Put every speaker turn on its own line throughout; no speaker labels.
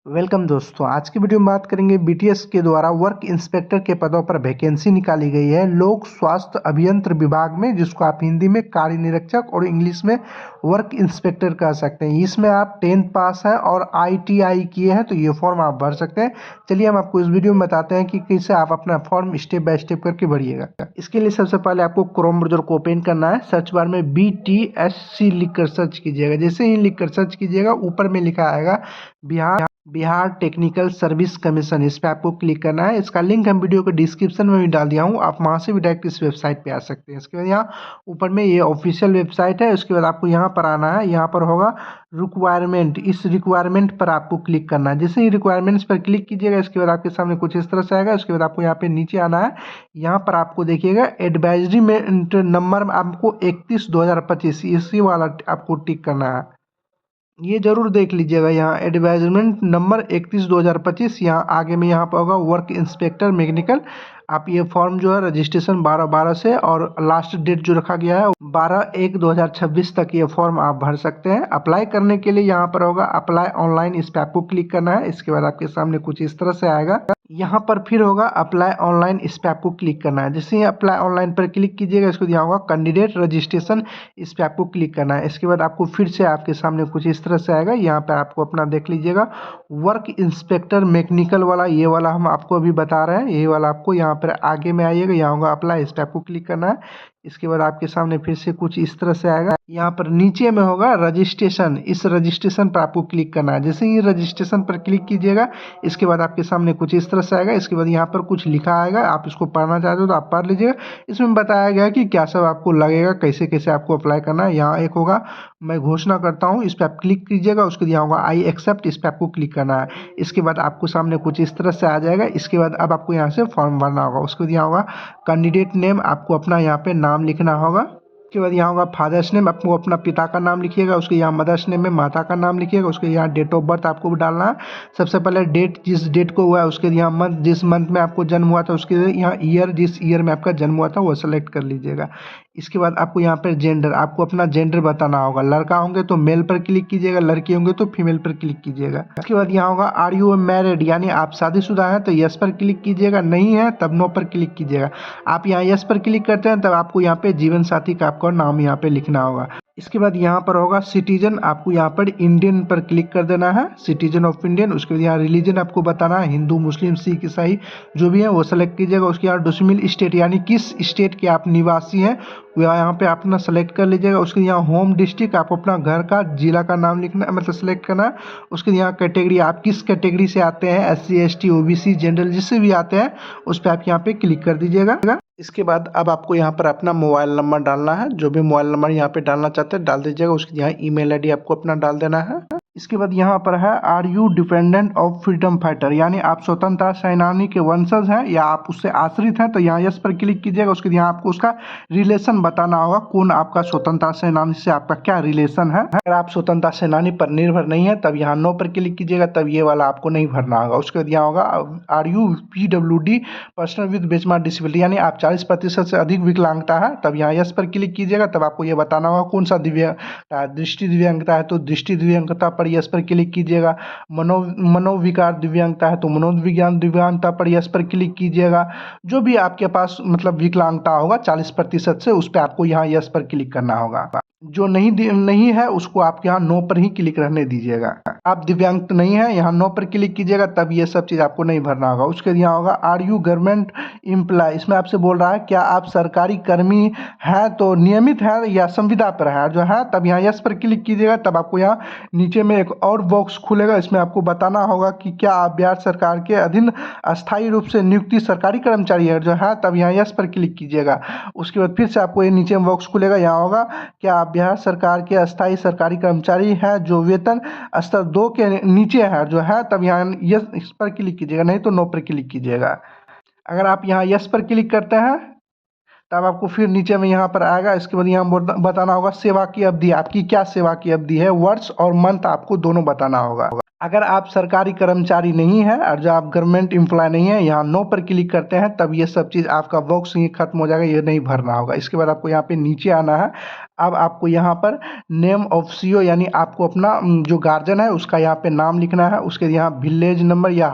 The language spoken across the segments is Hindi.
वेलकम दोस्तों, आज की वीडियो में बात करेंगे बीटीएस के द्वारा वर्क इंस्पेक्टर के पदों पर वैकेंसी निकाली गई है लोक स्वास्थ्य अभियंत्र विभाग में, जिसको आप हिंदी में कार्य निरीक्षक और इंग्लिश में वर्क इंस्पेक्टर कह सकते हैं। इसमें आप 10th पास हैं और आईटीआई किए हैं तो ये फॉर्म आप भर सकते हैं। चलिए हम आपको इस वीडियो में बताते हैं कि कैसे आप अपना फॉर्म स्टेप बाय स्टेप करके भरिएगा। इसके लिए सबसे पहले आपको क्रोम ब्राउज़र को ओपन करना है। सर्च बार में BTSC लिख कर सर्च कीजिएगा। जैसे ही लिख कर सर्च कीजिएगा, ऊपर में लिखा आएगा बिहार टेक्निकल सर्विस कमीशन। इस पर आपको क्लिक करना है। इसका लिंक हम वीडियो के डिस्क्रिप्शन में भी डाल दिया हूँ, आप वहाँ से भी डायरेक्ट इस वेबसाइट पे आ सकते हैं। इसके बाद यहाँ ऊपर में ये ऑफिशियल वेबसाइट है। उसके बाद आपको यहाँ पर आना है। यहाँ पर होगा रिक्वायरमेंट, इस रिक्वायरमेंट पर आपको क्लिक करना है। जैसे ही रिक्वायरमेंट्स पर क्लिक कीजिएगा, इसके बाद आपके सामने कुछ इस तरह से आएगा। उसके बाद आपको यहाँ पे नीचे आना है। यहाँ पर आपको देखिएगा एडवाइजरीमेंट नंबर आपको 31/2025 इसी वाला आपको टिक करना है। ये जरूर देख लीजिएगा, यहाँ एडवाइजमेंट नंबर 31/2025, यहाँ आगे में यहाँ पर होगा वर्क इंस्पेक्टर मैकेनिकल। आप ये फॉर्म जो है रजिस्ट्रेशन 12/12 से और लास्ट डेट जो रखा गया है 12/1/2026 तक ये फॉर्म आप भर सकते हैं। अप्लाई करने के लिए यहाँ पर होगा अप्लाई ऑनलाइन, इस पर आपको क्लिक करना है। इसके बाद आपके सामने कुछ इस तरह से आएगा। यहाँ पर फिर होगा अप्लाई ऑनलाइन, इस पर आपको क्लिक करना है। जैसे ही अप्लाई ऑनलाइन पर क्लिक कीजिएगा, इसको यहाँ होगा कैंडिडेट रजिस्ट्रेशन, इस पर आपको क्लिक करना है। इसके बाद आपको फिर से आपके सामने कुछ इस तरह से आएगा। यहाँ पर आपको अपना देख लीजिएगा वर्क इंस्पेक्टर मैकेनिकल वाला, ये वाला हम आपको अभी बता रहे हैं, यही वाला आपको यहाँ पर आगे में आइएगा। यहाँ होगा अप्लाई, इस पर आपको क्लिक करना है। इसके बाद आपके सामने फिर से कुछ इस तरह से आएगा। यहाँ पर नीचे में होगा रजिस्ट्रेशन, इस रजिस्ट्रेशन पर आपको क्लिक करना है। जैसे ही रजिस्ट्रेशन पर क्लिक कीजिएगा, इसके बाद आपके सामने कुछ इस तरह से आएगा। इसके बाद यहाँ पर कुछ लिखा आएगा, आप इसको पढ़ना चाहते हो तो आप पढ़ लीजिएगा। इसमें बताया गया कि क्या सब आपको लगेगा, कैसे कैसे आपको अप्लाई करना है। यहाँ एक होगा मैं घोषणा करता हूँ, इस पर आप क्लिक कीजिएगा। उसके बाद यहाँ होगा आई एक्सेप्ट, इस पर आपको क्लिक करना है। इसके बाद आपको सामने कुछ इस तरह से आ जाएगा। इसके बाद अब आपको यहाँ से फॉर्म भरना होगा। उसके बाद यहाँ होगा कैंडिडेट नेम, आपको अपना यहाँ पे नाम लिखना होगा। उसके बाद यहाँ होगा फादर्स नेम, आपको अपना पिता का नाम लिखिएगा। उसके यहाँ मदर्स नेम में माता का नाम लिखिएगा। उसके यहाँ डेट ऑफ बर्थ आपको डालना है। सबसे पहले डेट, जिस डेट को हुआ है उसके यहाँ मंथ, जिस मंथ में आपको जन्म हुआ था उसके यहाँ ईयर, जिस ईयर में आपका जन्म हुआ था वो सेलेक्ट कर लीजिएगा। इसके बाद आपको यहाँ पर जेंडर, आपको अपना जेंडर बताना होगा। लड़का होंगे तो मेल पर क्लिक कीजिएगा, लड़की होंगे तो फीमेल पर क्लिक कीजिएगा। इसके बाद यहाँ होगा आर यू मैरिड, यानी आप शादीशुदा हैं तो यस पर क्लिक कीजिएगा, नहीं है तब नो पर क्लिक कीजिएगा। आप यहाँ यस पर क्लिक करते हैं तब आपको यहाँ पे जीवन साथी का आपका नाम यहाँ पे लिखना होगा। इसके बाद यहाँ पर होगा सिटीजन, आपको यहाँ पर इंडियन पर क्लिक कर देना है, सिटीजन ऑफ इंडियन। उसके बाद यहाँ रिलीजन आपको बताना है, हिंदू मुस्लिम सिख ईसाई जो भी है वो सेलेक्ट कीजिएगा। उसके यहाँ डोमिसाइल स्टेट, यानी किस स्टेट के आप निवासी हैं वो यहाँ पे अपना सेलेक्ट कर लीजिएगा। उसके यहाँ होम डिस्ट्रिक्ट, आप अपना घर का जिला का नाम लिखना मतलब सेलेक्ट करना है। उसके यहाँ कैटेगरी, आप किस कैटेगरी से आते हैं, SC ST OBC जनरल जिससे भी आते हैं उस पर आप यहाँ पे क्लिक कर दीजिएगा। इसके बाद अब आपको यहाँ पर अपना मोबाइल नंबर डालना है, जो भी मोबाइल नंबर यहाँ पे डालना चाहते हैं डाल दीजिएगा। उसके यहाँ ईमेल ID आपको अपना डाल देना है। इसके बाद यहाँ पर है are you dependent of freedom fighter, यानी आप स्वतंत्रता सेनानी के वंशज हैं या आप उससे आश्रित हैं तो यहाँ यस पर क्लिक कीजिएगा। उसके यहाँ आपको उसका रिलेशन बताना होगा, कौन आपका स्वतंत्रता सेनानी से आपका क्या रिलेशन है। अगर आप स्वतंत्रता सेनानी पर निर्भर नहीं है तब यहाँ नो पर क्लिक कीजिएगा, तब ये वाला आपको नहीं भरना होगा। उसके बाद यहाँ होगा are you PWD person with benchmark disability, यानी आप 40% से अधिक विकलांगता है तब यहाँ यस पर क्लिक कीजिएगा। तब आपको ये बताना होगा कौन सा दिव्यांगता है, दृष्टि दिव्यांगता है तो दृष्टि दिव्यांगता पर यस पर क्लिक कीजिएगा। मनोविकार दिव्यांगता है तो मनोविज्ञान दिव्यांगता पर यस पर क्लिक कीजिएगा। जो भी आपके पास मतलब विकलांगता होगा 40% से, उस पर आपको यहाँ यस पर क्लिक करना होगा। जो नहीं है उसको आप यहाँ नो पर ही क्लिक रहने दीजिएगा। आप दिव्यांग नहीं है, यहाँ नो पर क्लिक कीजिएगा, तब ये सब चीज़ आपको नहीं भरना होगा। उसके यहाँ होगा आर यू गवर्नमेंट एम्प्लॉय, इसमें आपसे बोल रहा है क्या आप सरकारी कर्मी हैं तो नियमित है या संविदा पर है, जो है तब यहाँ यस पर क्लिक कीजिएगा। तब आपको यहाँ नीचे में एक और बॉक्स खुलेगा, इसमें आपको बताना होगा कि क्या आप बिहार सरकार के अधीन अस्थायी रूप से नियुक्ति सरकारी कर्मचारी है, जो है तब यहाँ यस पर क्लिक कीजिएगा। उसके बाद फिर से आपको ये नीचे में बॉक्स खुलेगा, यहाँ होगा क्या आप बिहार सरकार के अस्थायी सरकारी कर्मचारी हैं जो वेतन स्तर 2 के नीचे है, जो है तब यहाँ यस इस पर क्लिक कीजिएगा, नहीं तो नो पर क्लिक कीजिएगा। अगर आप यहाँ यस पर क्लिक करते हैं तब आपको फिर नीचे में यहाँ पर आएगा। इसके बाद यहाँ बताना होगा सेवा की अवधि, आपकी क्या सेवा की अवधि है, वर्ष और मंथ आपको दोनों बताना होगा। अगर आप सरकारी कर्मचारी नहीं हैं और जो आप गवर्नमेंट एम्प्लॉय नहीं है, यहाँ नो पर क्लिक करते हैं तब ये सब चीज़ आपका बॉक्स ही खत्म हो जाएगा, ये नहीं भरना होगा। इसके बाद आपको यहाँ पे नीचे आना है। अब आपको यहाँ पर नेम ऑफ सीओ यानी आपको अपना जो गार्जियन है उसका यहाँ पे नाम लिखना है। उसके यहाँ विलेज नंबर या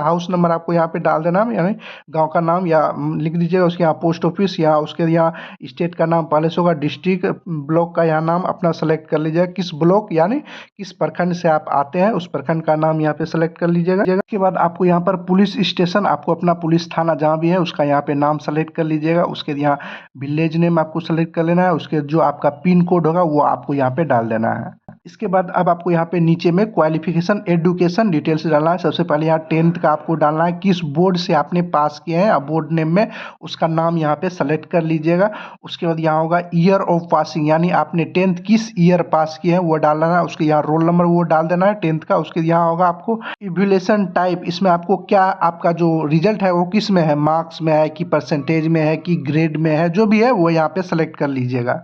हाउस नंबर आपको यहाँ पे डाल देना है, यानी गाँव का नाम या लिख दीजिएगा। उसके यहाँ पोस्ट ऑफिस या उसके यहाँ स्टेट का नाम पहले से होगा, डिस्ट्रिक्ट ब्लॉक का यहाँ नाम अपना सेलेक्ट कर लीजिएगा, किस ब्लॉक यानी किस प्रखंड से आप आते हैं उस प्रखंड का नाम यहाँ पे सेलेक्ट कर लीजिएगा। इसके बाद आपको यहाँ पर पुलिस स्टेशन, आपको अपना पुलिस थाना जहाँ भी है उसका यहाँ पे नाम सेलेक्ट कर लीजिएगा। उसके यहाँ विलेज नेम आपको सेलेक्ट कर लेना है। उसके जो आपका पिन कोड होगा वो आपको यहाँ पे डाल देना है। इसके बाद अब आपको यहाँ पे नीचे में क्वालिफिकेशन एजुकेशन डिटेल्स डालना है। सबसे पहले यहाँ 10th का आपको डालना है, किस बोर्ड से आपने पास किए हैं, बोर्ड नेम में उसका नाम यहाँ पे सेलेक्ट कर लीजिएगा। उसके बाद यहाँ होगा ईयर ऑफ पासिंग, यानी आपने 10th किस ईयर पास किए हैं वो डालना है। उसके यहाँ रोल नंबर वो डाल देना है 10th का। उसके यहाँ होगा आपको इवैल्यूएशन टाइप, इसमें आपको क्या आपका जो रिजल्ट है वो किस में है, मार्क्स में है कि परसेंटेज में है कि ग्रेड में है, जो भी है वो यहाँ पे सेलेक्ट कर लीजिएगा।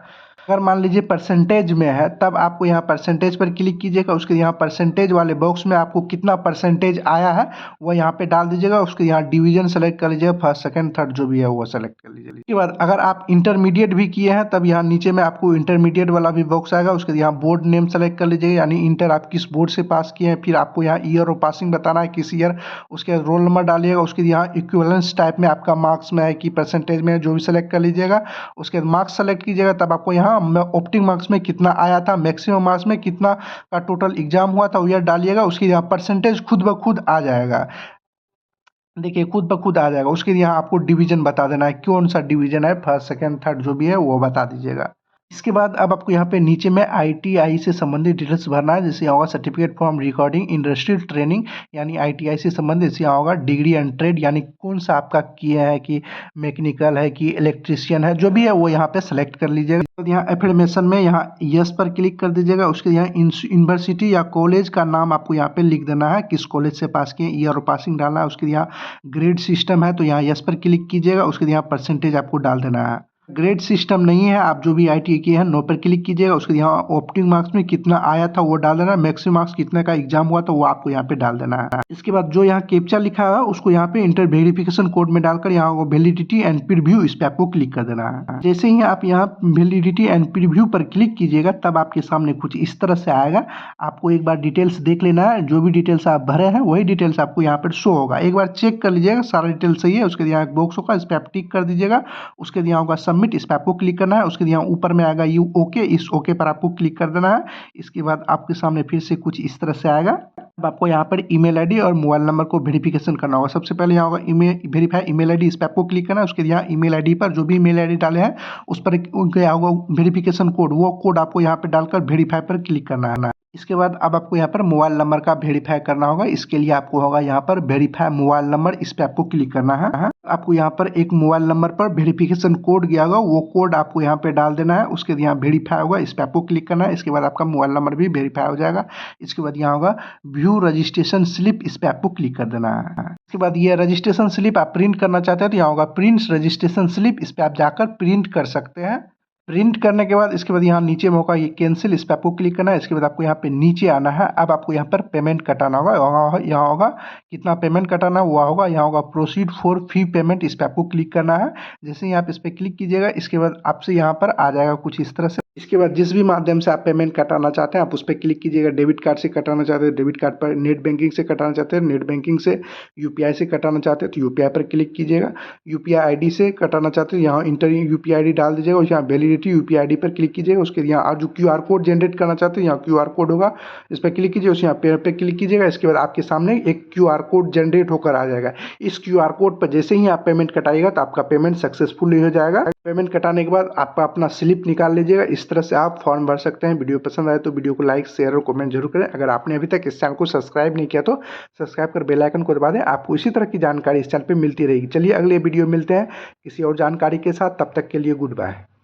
अगर मान लीजिए परसेंटेज में है तब आपको यहाँ परसेंटेज पर क्लिक कीजिएगा। उसके यहाँ परसेंटेज वाले बॉक्स में आपको कितना परसेंटेज आया है वो यहाँ पे डाल दीजिएगा। उसके यहाँ डिवीजन सेलेक्ट कर लीजिएगा, फर्स्ट सेकंड थर्ड जो भी है वो सेलेक्ट कर लीजिएगा। इसके बाद अगर आप इंटरमीडिएट भी किए हैं तब यहाँ नीचे में आपको इंटरमीडिएट वाला भी बॉक्स आएगा। उसके यहाँ बोर्ड नेम सेलेक्ट कर लीजिएगा, यानी इंटर आप किस बोर्ड से पास किए हैं। फिर आपको यहाँ ईयर ऑफ पासिंग बताना है किस ईयर, उसके रोल नंबर डालिएगा। उसके यहाँ इक्विवेलेंस टाइप में आपका मार्क्स में है कि परसेंटेज में है, जो भी सेलेक्ट कर लीजिएगा। उसके बाद मार्क्स सेलेक्ट कीजिएगा, तब आपको यहाँ ऑप्टिंग मार्क्स में कितना आया था, मैक्सिमम मार्क्स में कितना का टोटल एग्जाम हुआ था वो ईयर डालिएगा। उसके यहाँ परसेंटेज खुद ब खुद आ जाएगा, देखिए खुद ब खुद आ जाएगा। उसके यहाँ आपको डिवीजन बता देना है, कौन सा डिवीजन है, फर्स्ट सेकंड थर्ड जो भी है वो बता दीजिएगा। इसके बाद अब आपको यहाँ पे नीचे में आईटीआई से संबंधित डिटेल्स भरना है। जैसे यहाँ होगा certificate from recording industrial training, यानी आईटीआई से संबंधित। जैसे यहाँ होगा डिग्री एंड ट्रेड, यानी कौन सा आपका किया है कि मैकेनिकल है कि इलेक्ट्रिशियन है, जो भी है वो यहाँ पे सेलेक्ट कर लीजिएगा। तो यहाँ एफर्मेशन में यहाँ यस पर क्लिक कर दीजिएगा। उसके यहाँ यूनिवर्सिटी या कॉलेज का नाम आपको यहाँ पे लिख देना है, किस कॉलेज से पास किए, ईयर ऑफ पासिंग डालना है। उसके यहाँ ग्रेड सिस्टम है तो यहाँ यस पर क्लिक कीजिएगा। उसके यहाँ परसेंटेज आपको डाल देना है। ग्रेड सिस्टम नहीं है, आप जो भी आईटीआई किए हैं नो पर क्लिक कीजिएगा। उसके यहाँ ऑप्टिंग मार्क्स में कितना आया था वो डाल देना है, मैक्सिमम मार्क्स कितने का एग्जाम हुआ तो वो आपको यहाँ पे डाल देना है। इसके बाद जो यहाँ कैप्चा लिखा है उसको यहाँ पे इंटर वेरिफिकेशन कोड में डालकर यहाँ वैलिडिटी एंड प्रीव्यू, इस पे आपको क्लिक कर देना है। जैसे ही आप यहाँ वैलिडिटी एंड प्रीव्यू पर क्लिक कीजिएगा तब आपके सामने कुछ इस तरह से आएगा। आपको एक बार डिटेल्स देख लेना है, जो भी डिटेल्स आप भरे हैं वही डिटेल्स आपको यहाँ पर शो होगा। एक बार चेक कर लीजिएगा सारा डिटेल सही है। उसके यहाँ एक बॉक्स होगा, इस पर आप टिक कर दीजिएगा। उसके यहाँ होगा सबमिट, इस पर आपको क्लिक करना है। उसके यहाँ ऊपर में आएगा यू ओके, इस ओके पर आपको क्लिक कर देना है। इसके बाद आपके सामने फिर से कुछ इस तरह से आएगा। अब आपको यहाँ पर ईमेल आईडी और मोबाइल नंबर को वेरिफिकेशन करना होगा। सबसे पहले यहाँ होगा वेरीफाई ईमेल आईडी, इस पर आपको क्लिक करना है। उसके यहाँ ईमेल आईडी पर जो भी ईमेल आईडी डाले हैं उस पर क्या होगा वेरिफिकेशन कोड, वो कोड आपको यहाँ पे डालकर वेरीफाई पर क्लिक करना है। इसके बाद अब आपको यहाँ पर मोबाइल नंबर का वेरीफाई करना होगा। इसके लिए आपको होगा यहाँ पर वेरीफाई मोबाइल नंबर, इस पे आपको क्लिक करना है। आपको यहाँ पर एक मोबाइल नंबर पर वेरिफिकेशन कोड गया होगा, वो कोड आपको यहाँ पे डाल देना है। उसके यहाँ वेरीफाई होगा, इस पे आपको क्लिक करना है। इसके बाद आपका मोबाइल नंबर भी वेरीफाई हो जाएगा। इसके बाद यहाँ होगा व्यू रजिस्ट्रेशन स्लिप, इस पे आपको क्लिक कर देना है। इसके बाद ये रजिस्ट्रेशन स्लिप आप प्रिंट करना चाहते हैं तो यहाँ होगा प्रिंट रजिस्ट्रेशन स्लिप, इस पे आप जाकर प्रिंट कर सकते हैं। प्रिंट करने के बाद इसके बाद यहाँ नीचे में होगा ये कैंसिल, इस पर आपको क्लिक करना है। इसके बाद आपको यहाँ पे नीचे आना है। अब आपको यहाँ पर पेमेंट कटाना होगा, यहाँ होगा कितना पेमेंट कटाना हुआ होगा, यहाँ होगा प्रोसीड फॉर फी पेमेंट, इस पर आपको क्लिक करना है। जैसे ही आप इस पर क्लिक कीजिएगा इसके बाद आपसे यहाँ पर आ जाएगा कुछ इस तरह से। इसके बाद जिस भी माध्यम से आप पेमेंट कटाना चाहते हैं आप उस पर क्लिक कीजिएगा। डेबिट कार्ड से कटाना चाहते हैं डेबिट कार्ड पर, नेट बैंकिंग से कटाना चाहते हैं नेट बैंकिंग से, यूपीआई से कटाना चाहते हैं तो यूपीआई पर क्लिक कीजिएगा। यूपीआई आईडी से कटाना चाहते हैं यहाँ इंटर यूपीआई आईडी डाल दीजिएगा। और यहाँ वैलिडिटी यूपीआई आईडी पर क्लिक कीजिएगा। उसके यहाँ जो क्यूआर कोड जनरेट करना चाहते हैं यहाँ क्यूआर कोड होगा, इस पर क्लिक कीजिए। उस यहाँ पे क्लिक कीजिएगा। इसके बाद आपके सामने एक क्यूआर कोड जनरेट होकर आ जाएगा। इस क्यूआर कोड पर जैसे ही आप पेमेंट कटाइएगा तो आपका पेमेंट सक्सेसफुल हो जाएगा। पेमेंट कटाने के बाद आप अपना स्लिप निकाल लीजिएगा। इस तरह से आप फॉर्म भर सकते हैं। वीडियो पसंद आए तो वीडियो को लाइक शेयर और कमेंट जरूर करें। अगर आपने अभी तक इस चैनल को सब्सक्राइब नहीं किया तो सब्सक्राइब कर बेल आइकन को दबा दें। आपको इसी तरह की जानकारी इस चैनल पे मिलती रहेगी। चलिए अगले वीडियो मिलते हैं किसी और जानकारी के साथ, तब तक के लिए गुड बाय।